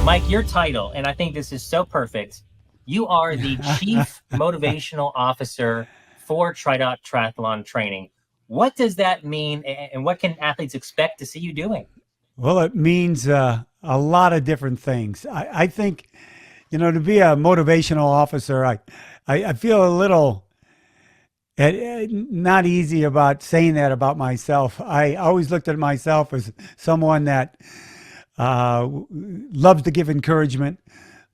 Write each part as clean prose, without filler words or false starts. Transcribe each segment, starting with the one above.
Mike, your title, and I think this is so perfect. You are the Chief Motivational Officer for TriDot Triathlon Training. What does that mean, and what can athletes expect to see you doing? Well, it means a lot of different things. I think, to be a motivational officer, I feel a little not easy about saying that about myself. I always looked at myself as someone that loves to give encouragement,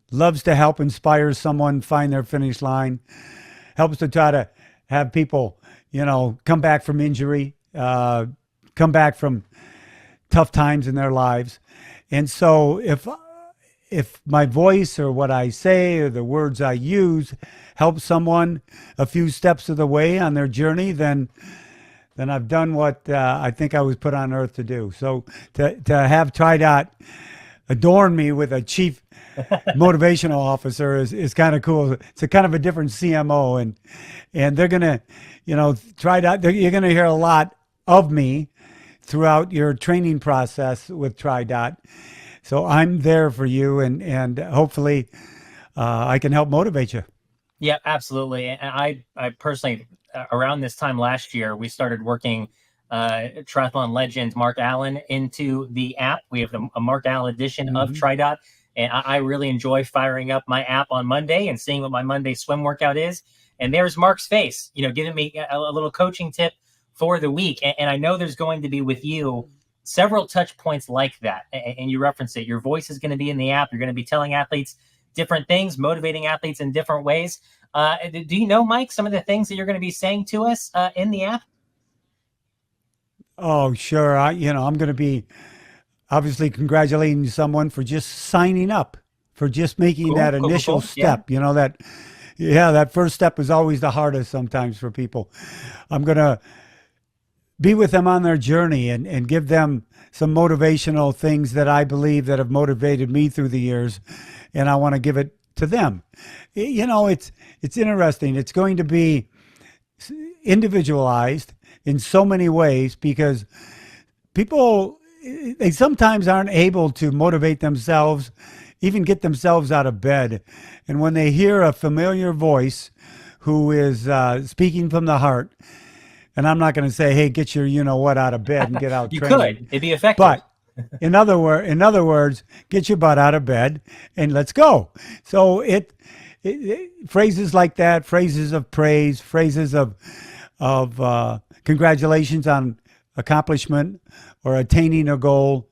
loves to help inspire someone find their finish line, helps to try to have people, come back from injury, come back from tough times in their lives. And so if my voice or what I say or the words I use help someone a few steps of the way on their journey, then I've done what I think I was put on earth to do. So to have TriDot adorn me with a chief motivational officer is kind of cool. It's a kind of a different CMO, and they're gonna, TriDot. You're gonna hear a lot of me throughout your training process with TriDot. So I'm there for you, and hopefully I can help motivate you. Yeah, absolutely. And I personally, around this time last year, we started working triathlon legend Mark Allen into the app. We have a Mark Allen edition of TriDot, and I really enjoy firing up my app on Monday and seeing what my Monday swim workout is. And there's Mark's face, giving me a little coaching tip for the week. And I know there's going to be with you several touch points like that. And you referenced it. Your voice is going to be in the app. You're going to be telling athletes different things, motivating athletes in different ways. Do you know, Mike, some of the things that you're going to be saying to us in the app? Oh, sure. I'm going to be obviously congratulating someone for just signing up, for just making that initial step. Yeah. That first step is always the hardest sometimes for people. I'm going to be with them on their journey and give them some motivational things that I believe that have motivated me through the years. And I want to give it to them. It's interesting. It's going to be individualized in so many ways because people, they sometimes aren't able to motivate themselves, even get themselves out of bed. And when they hear a familiar voice who is speaking from the heart, and I'm not going to say, hey, get your what out of bed and get out You training. could. It'd be effective. But in other words, get your butt out of bed and let's go. So phrases like that, phrases of praise, phrases of congratulations on accomplishment or attaining a goal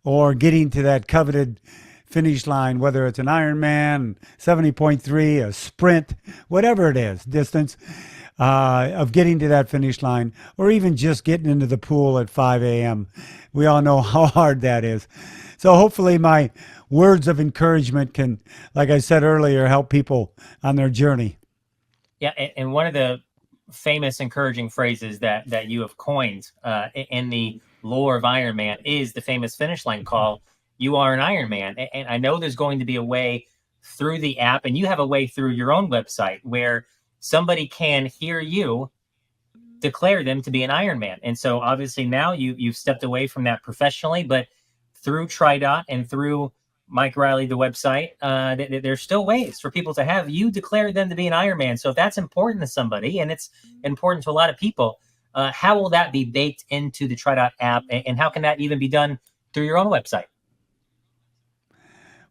or getting to that coveted finish line, whether it's an Ironman, 70.3, a sprint, whatever it is, distance, of getting to that finish line, or even just getting into the pool at 5 a.m. We all know how hard that is. So hopefully my words of encouragement can, like I said earlier, help people on their journey. Yeah, and one of the famous encouraging phrases that you have coined in the lore of Ironman is the famous finish line call, "You are an Ironman." And I know there's going to be a way through the app, and you have a way through your own website where somebody can hear you declare them to be an Ironman. And so obviously now you've stepped away from that professionally, but through TriDot and through Mike Reilly, the website, there's still ways for people to have you declare them to be an Ironman. So if that's important to somebody, and it's important to a lot of people, how will that be baked into the TriDot app? And how can that even be done through your own website?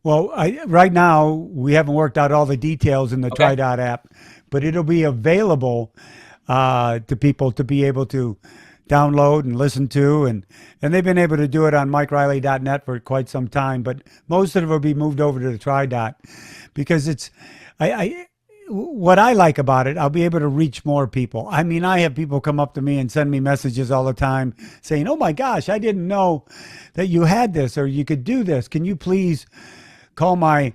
Well, right now we haven't worked out all the details in the Okay. TriDot app, but it'll be available to people to be able to download and listen to, and they've been able to do it on MikeReilly.net for quite some time. But most of it will be moved over to the TriDot because what I like about it, I'll be able to reach more people. I mean, I have people come up to me and send me messages all the time saying, "Oh my gosh, I didn't know that you had this or you could do this. Can you please call my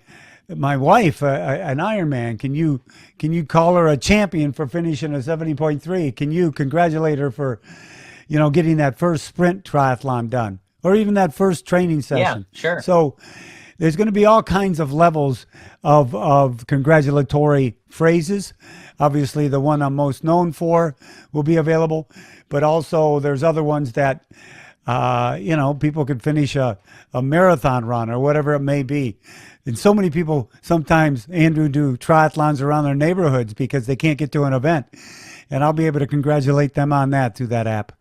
wife an Ironman? Can you call her a champion for finishing a 70.3? Can you congratulate her for, getting that first sprint triathlon done, or even that first training session?" Yeah, sure. So there's going to be all kinds of levels of congratulatory phrases. Obviously, the one I'm most known for will be available, but also there's other ones that People could finish a marathon run or whatever it may be. And so many people sometimes, Andrew, do triathlons around their neighborhoods because they can't get to an event. And I'll be able to congratulate them on that through that app.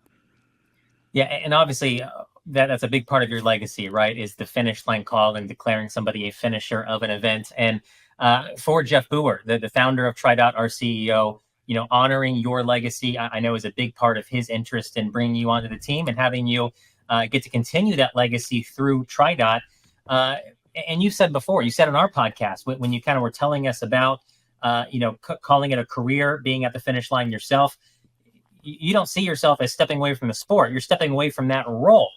Yeah, and obviously that's a big part of your legacy, right? Is the finish line call and declaring somebody a finisher of an event. And for Jeff Boer, the founder of TriDot, our CEO, honoring your legacy, I know is a big part of his interest in bringing you onto the team and having you get to continue that legacy through TriDot. And you said before, you said on our podcast when you kind of were telling us about, calling it a career, being at the finish line yourself, you don't see yourself as stepping away from the sport. You're stepping away from that role.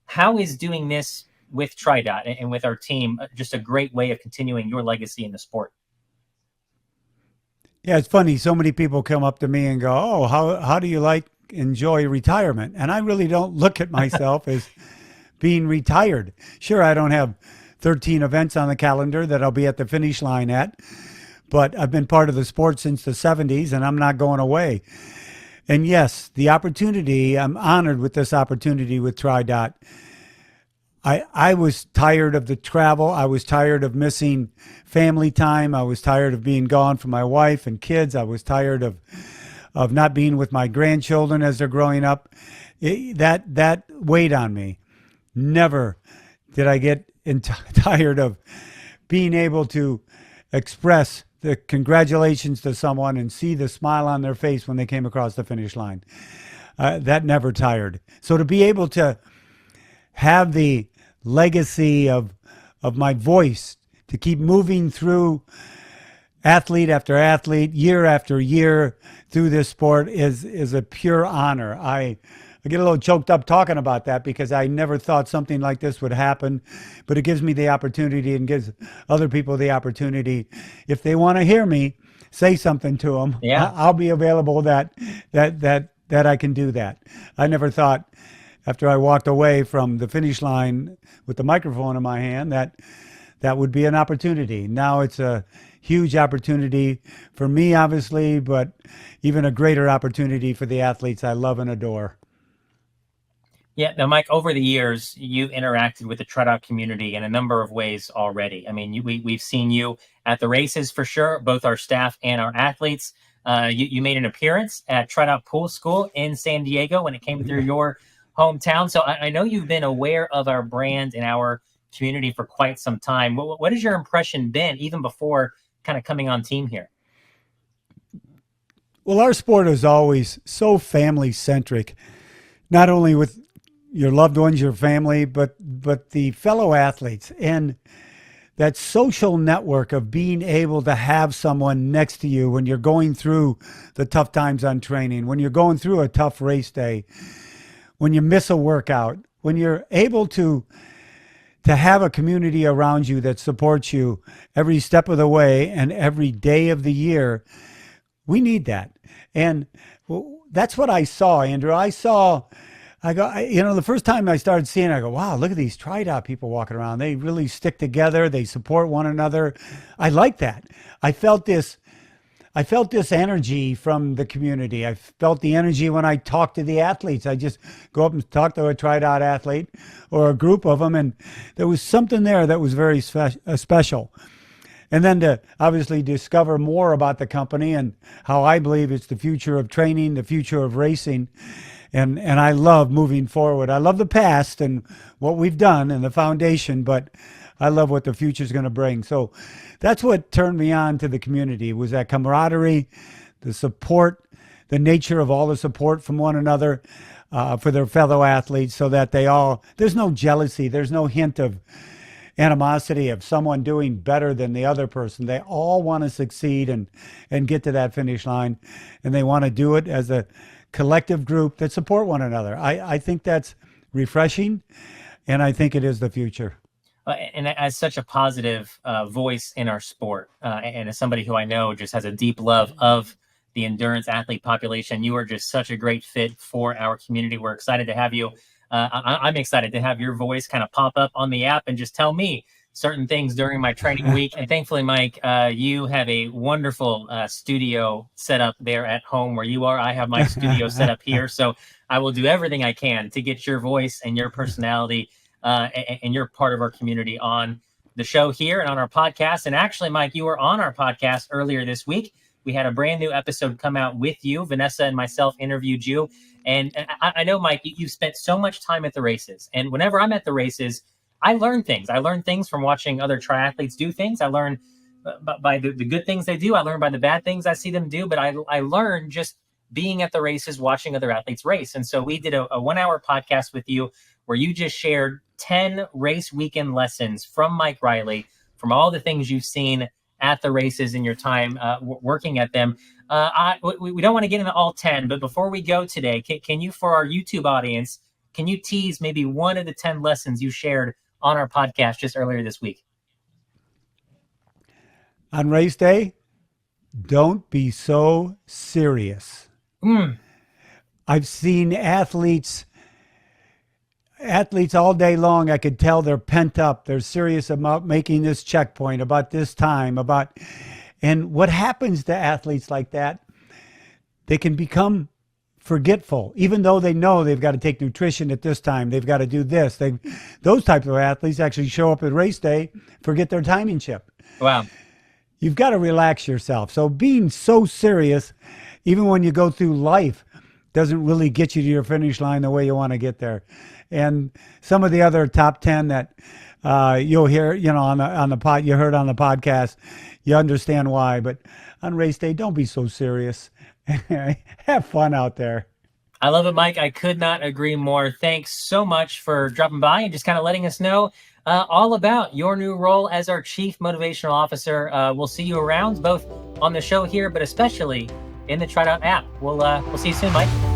How is doing this with TriDot and with our team just a great way of continuing your legacy in the sport? Yeah, it's funny. So many people come up to me and go, "Oh, how do you enjoy retirement?" And I really don't look at myself as being retired. Sure, I don't have 13 events on the calendar that I'll be at the finish line at, but I've been part of the sport since the 70s, and I'm not going away. And yes, the opportunity, I'm honored with this opportunity with TriDot. I was tired of the travel. I was tired of missing family time. I was tired of being gone from my wife and kids. I was tired of not being with my grandchildren as they're growing up. That weighed on me. Never did I get tired of being able to express the congratulations to someone and see the smile on their face when they came across the finish line. That never tired. So to be able to have the legacy of my voice, to keep moving through athlete after athlete, year after year through this sport is a pure honor. I get a little choked up talking about that because I never thought something like this would happen, but it gives me the opportunity and gives other people the opportunity. If they want to hear me say something to them, Yeah. I'll be available that I can do that. I never thought after I walked away from the finish line with the microphone in my hand that would be an opportunity. Now it's a huge opportunity for me, obviously, but even a greater opportunity for the athletes I love and adore. Yeah. Now, Mike, over the years, you've interacted with the TriDot community in a number of ways already. I mean, we've seen you at the races for sure, both our staff and our athletes. You made an appearance at TriDot Pool School in San Diego when it came through your hometown. So I know you've been aware of our brand and our community for quite some time. What has your impression been even before kind of coming on team here? Well, our sport is always so family centric, not only with your loved ones, your family, but the fellow athletes and that social network of being able to have someone next to you when you're going through the tough times on training, when you're going through a tough race day, when you miss a workout, when you're able to have a community around you that supports you every step of the way and every day of the year. We need that. And that's what I saw, Andrew. The first time I started seeing it, I go, wow, look at these TriDot people walking around. They really stick together. They support one another. I like that. I felt this energy from the community. I felt the energy when I talked to the athletes. I just go up and talk to a TriDot athlete or a group of them, and there was something there that was very special. And then to obviously discover more about the company and how I believe it's the future of training, the future of racing. And I love moving forward. I love the past and what we've done and the foundation, but I love what the future is going to bring. So that's what turned me on to the community, was that camaraderie, the support, the nature of all the support from one another for their fellow athletes, so that there's no jealousy, there's no hint of animosity of someone doing better than the other person. They all want to succeed and get to that finish line, and they want to do it as a collective group that support one another. I think that's refreshing, and I think it is the future. And as such a positive voice in our sport, and as somebody who I know just has a deep love of the endurance athlete population, you are just such a great fit for our community. We're excited to have you. I'm excited to have your voice kind of pop up on the app and just tell me, certain things during my training week. And thankfully, Mike, you have a wonderful studio set up there at home where you are. I have my studio set up here. So I will do everything I can to get your voice and your personality and you're part of our community on the show here and on our podcast. And actually, Mike, you were on our podcast earlier this week. We had a brand new episode come out with you. Vanessa and myself interviewed you. And I know, Mike, you've spent so much time at the races. And whenever I'm at the races, I learn things. I learn things from watching other triathletes do things. I learn by the good things they do. I learn by the bad things I see them do. But I learn just being at the races, watching other athletes race. And so we did a 1 hour podcast with you where you just shared 10 race weekend lessons from Mike Reilly, from all the things you've seen at the races in your time working at them. We don't want to get into all 10, but before we go today, can you, for our YouTube audience, can you tease maybe one of the 10 lessons you shared on our podcast just earlier this week? On race day, don't be so serious. I've seen athletes all day long. I could tell they're pent up. They're serious about making this checkpoint, about this time, and what happens to athletes like that, they can become forgetful, even though they know they've got to take nutrition at this time. They've got to do this. Those types of athletes actually show up at race day, forget their timing chip. Wow. You've got to relax yourself. So being so serious, even when you go through life, doesn't really get you to your finish line the way you want to get there. And some of the other top 10 that you'll hear, on the pod, you heard on the podcast, you understand why. But on race day, don't be so serious. Have fun out there. I love it, Mike. I could not agree more. Thanks so much for dropping by and just kind of letting us know all about your new role as our Chief Motivational Officer. We'll see you around, both on the show here, but especially in the TriDot app. We'll see you soon, Mike.